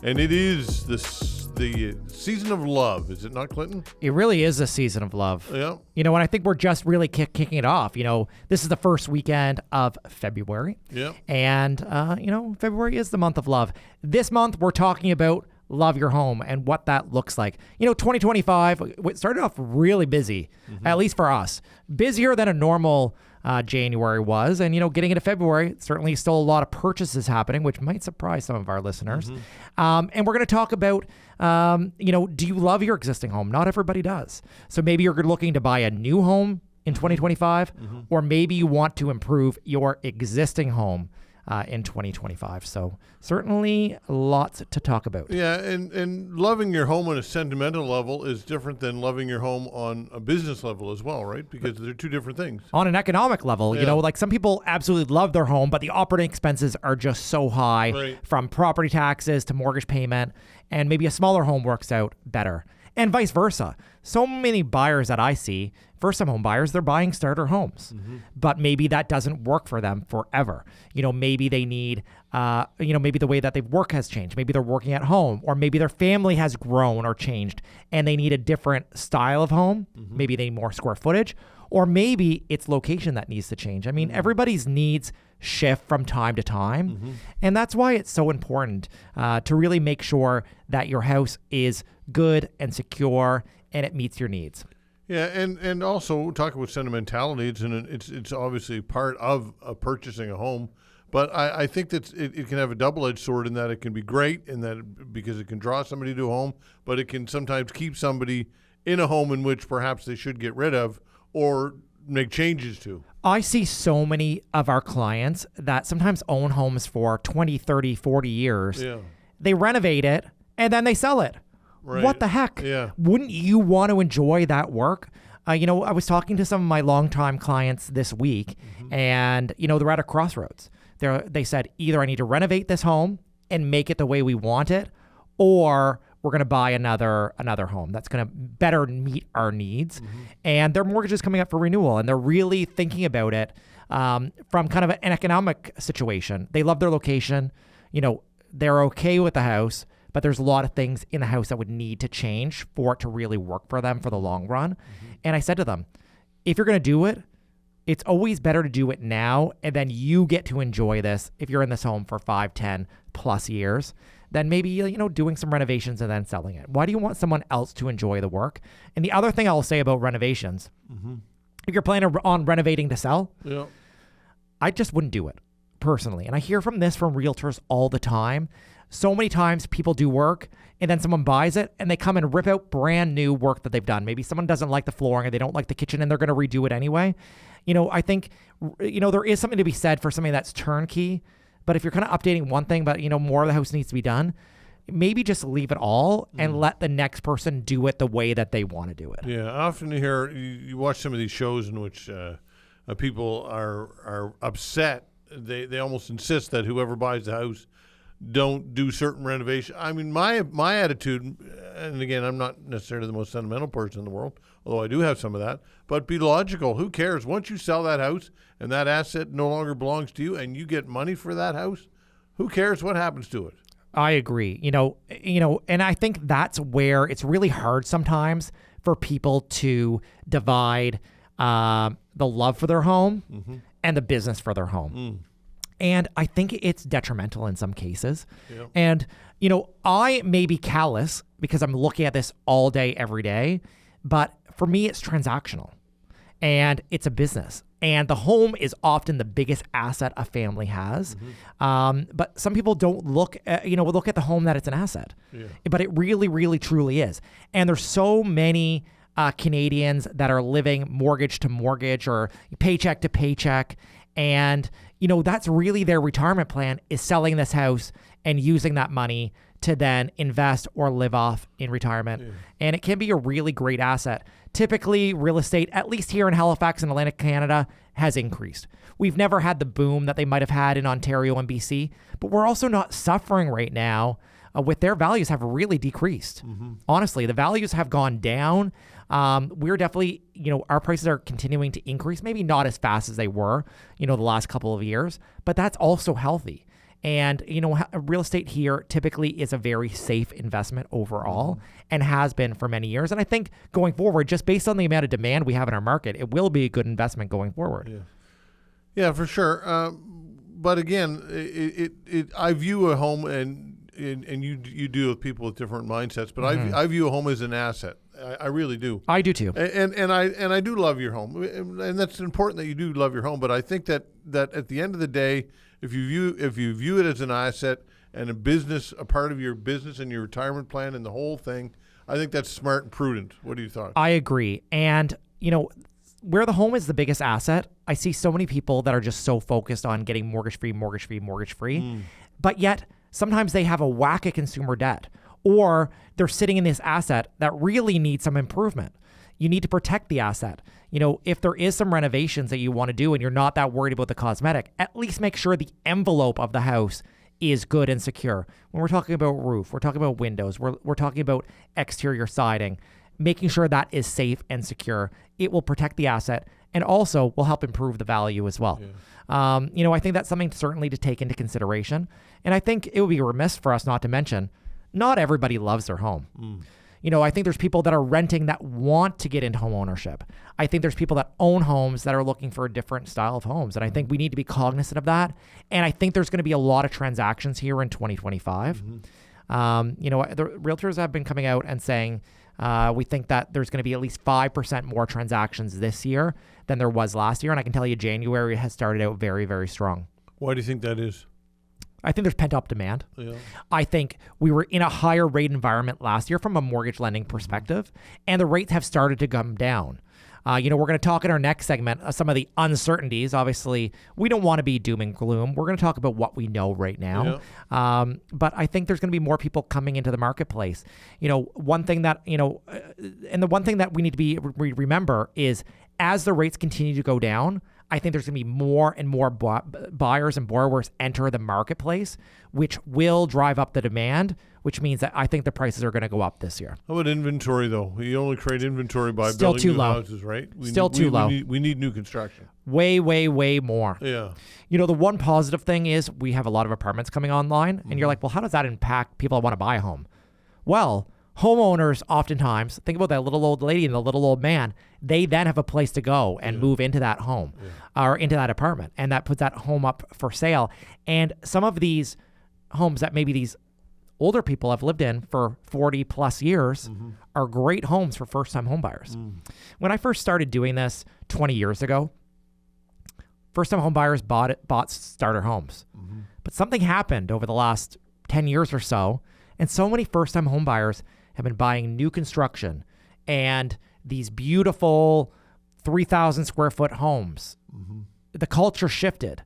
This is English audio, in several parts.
And it is the season of love, is it not, Clinton? It really is a season of love. Yeah. You know, and I think we're just really kicking it off. You know, this is the first weekend of February. Yeah. And, February is the month of love. This month, we're talking about love your home and what that looks like. 2025, it started off really busy, at least for us. Busier than a normal January was. And, getting into February, certainly still a lot of purchases happening, which might surprise some of our listeners. And we're going to talk about, do you love your existing home? Not everybody does. So maybe you're looking to buy a new home in 2025, or maybe you want to improve your existing home in 2025. So certainly lots to talk about. Yeah, and loving your home on a sentimental level is different than loving your home on a business level as well, right? Because they're two different things. On an economic level, like some people absolutely love their home, but the operating expenses are just so high, from property taxes to mortgage payment, and maybe a smaller home works out better. And vice versa. So many buyers that I see, first-time home buyers, they're buying starter homes. But maybe that doesn't work for them forever. Maybe they need, maybe the way that they work has changed. Maybe they're working at home, or maybe their family has grown or changed, and they need a different style of home. Maybe they need more square footage, or maybe it's location that needs to change. I mean, everybody's needs shift from time to time. And that's why it's so important to really make sure that your house is good and secure and it meets your needs. Yeah, and also talking about sentimentality, it's obviously part of purchasing a home, but I think that it can have a double-edged sword in that it can be great in that because it can draw somebody to a home, but it can sometimes keep somebody in a home in which perhaps they should get rid of or make changes to. I see so many of our clients that sometimes own homes for 20, 30, 40 years. Yeah. They renovate it and then they sell it. Right. What the heck? Yeah. Wouldn't you want to enjoy that work? I was talking to some of my longtime clients this week, and, they're at a crossroads. They said, either I need to renovate this home and make it the way we want it, or we're going to buy another home that's going to better meet our needs. And their mortgage is coming up for renewal, and they're really thinking about it from kind of an economic situation. They love their location. They're okay with the house, but there's a lot of things in the house that would need to change for it to really work for them for the long run. And I said to them, if you're going to do it, it's always better to do it now, and then you get to enjoy this if you're in this home for 5, 10 plus years, then maybe, doing some renovations and then selling it. Why do you want someone else to enjoy the work? And the other thing I'll say about renovations, if you're planning on renovating to sell, I just wouldn't do it personally. And I hear from realtors all the time. So many times people do work and then someone buys it and they come and rip out brand new work that they've done. Maybe someone doesn't like the flooring or they don't like the kitchen and they're going to redo it anyway. I think, there is something to be said for something that's turnkey. But if you're kind of updating one thing, but, more of the house needs to be done, maybe just leave it all and let the next person do it the way that they want to do it. Yeah, often you watch some of these shows in which people are upset. They almost insist that whoever buys the house don't do certain renovation. I mean, my attitude, and again, I'm not necessarily the most sentimental person in the world, although I do have some of that, but be logical. Who cares? Once you sell that house and that asset no longer belongs to you and you get money for that house, who cares what happens to it? I agree. And I think that's where it's really hard sometimes for people to divide the love for their home and the business for their home. And I think it's detrimental in some cases. Yeah. And, I may be callous because I'm looking at this all day, every day. But for me, it's transactional and it's a business. And the home is often the biggest asset a family has. But some people don't look at the home that it's an asset. Yeah. But it really, really, truly is. And there's so many Canadians that are living mortgage to mortgage or paycheck to paycheck. And, that's really their retirement plan, is selling this house and using that money to then invest or live off in retirement. Yeah. And it can be a really great asset. Typically, real estate, at least here in Halifax and Atlantic Canada, has increased. We've never had the boom that they might have had in Ontario and BC, but we're also not suffering right now with their values have really decreased. Honestly, the values have gone down. We're definitely, our prices are continuing to increase, maybe not as fast as they were, the last couple of years, but that's also healthy. And, real estate here typically is a very safe investment overall and has been for many years. And I think going forward, just based on the amount of demand we have in our market, it will be a good investment going forward. Yeah, for sure. But again, I view a home, and you deal with people with different mindsets, but I view a home as an asset. I really do. I do too. And I do love your home, and that's important that you do love your home. But I think that at the end of the day, if you view it as an asset and a part of your business and your retirement plan and the whole thing, I think that's smart and prudent. What do you thought? I agree. And where the home is the biggest asset, I see so many people that are just so focused on getting mortgage-free, but yet sometimes they have a whack of consumer debt, or they're sitting in this asset that really needs some improvement. You need to protect the asset. If there is some renovations that you want to do and you're not that worried about the cosmetic, at least make sure the envelope of the house is good and secure. When we're talking about roof, we're talking about windows, we're talking about exterior siding, making sure that is safe and secure. It will protect the asset and also will help improve the value as well. Yeah. I think that's something certainly to take into consideration. And I think it would be remiss for us not to mention, not everybody loves their home. I think there's people that are renting that want to get into home ownership. I think there's people that own homes that are looking for a different style of homes. And I think we need to be cognizant of that. And I think there's going to be a lot of transactions here in 2025. The realtors have been coming out and saying, we think that there's going to be at least 5% more transactions this year than there was last year. And I can tell you January has started out very, very strong. Why do you think that is? I think there's pent-up demand. Yeah. I think we were in a higher rate environment last year from a mortgage lending perspective, and the rates have started to come down. We're going to talk in our next segment some of the uncertainties. Obviously, we don't want to be doom and gloom. We're going to talk about what we know right now. Yeah. But I think there's going to be more people coming into the marketplace. One thing that, and the one thing that we need to remember is as the rates continue to go down, I think there's going to be more and more buyers and borrowers enter the marketplace, which will drive up the demand, which means that I think the prices are going to go up this year. How about inventory, though? You only create inventory by Still building too new low. houses, right? Too low. We need new construction. Way, way, way more. Yeah. The one positive thing is we have a lot of apartments coming online, and you're like, well, how does that impact people that want to buy a home? Well, homeowners oftentimes, think about that little old lady and the little old man, they then have a place to go and move into that home or into that apartment, and that puts that home up for sale. And some of these homes that maybe these older people have lived in for 40 plus years are great homes for first-time home buyers. When I first started doing this 20 years ago, first-time home buyers bought starter homes. But something happened over the last 10 years or so, and so many first-time home buyers have been buying new construction and these beautiful 3,000 square foot homes. The culture shifted,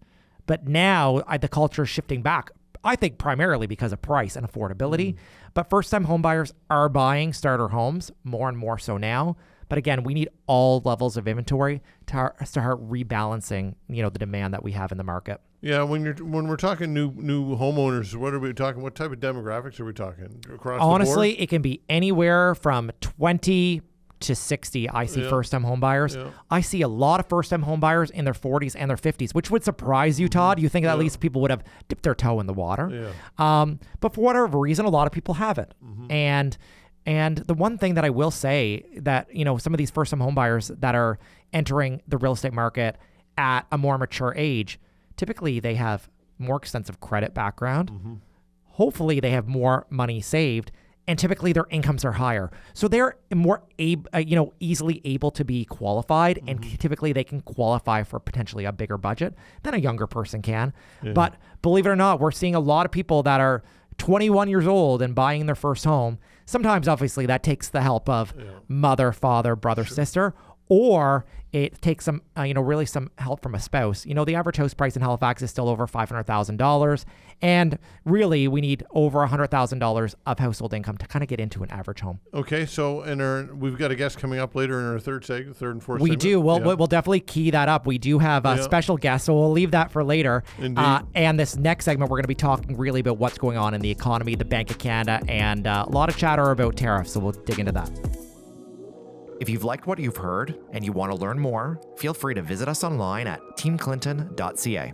but now the culture is shifting back. I think primarily because of price and affordability, but first-time home buyers are buying starter homes more and more so now. But again, we need all levels of inventory to start rebalancing, the demand that we have in the market. Yeah, when we're talking new homeowners, what are we talking? What type of demographics are we talking across Honestly, the board? It can be anywhere from 20 to 60. I see first-time home buyers. Yeah. I see a lot of first-time home buyers in their 40s and their 50s, which would surprise you, Todd. You think that at least people would have dipped their toe in the water. Yeah. But for whatever reason, a lot of people haven't. And the one thing that I will say that, some of these first-time home buyers that are entering the real estate market at a more mature age, typically they have more extensive credit background. Hopefully they have more money saved, and typically their incomes are higher. So they're more easily able to be qualified, and typically they can qualify for potentially a bigger budget than a younger person can. Yeah. But believe it or not, we're seeing a lot of people that are 21 years old and buying their first home. Sometimes, obviously, that takes the help of mother, father, brother, sister, or it takes some, really some help from a spouse. The average house price in Halifax is still over $500,000, and really we need over $100,000 of household income to kind of get into an average home. Okay, so we've got a guest coming up later in our third and fourth segment. We do. We'll definitely key that up. We do have a special guest, so we'll leave that for later. Indeed. And this next segment, we're going to be talking really about what's going on in the economy, the Bank of Canada, and a lot of chatter about tariffs, so we'll dig into that. If you've liked what you've heard and you want to learn more, feel free to visit us online at teamclinton.ca.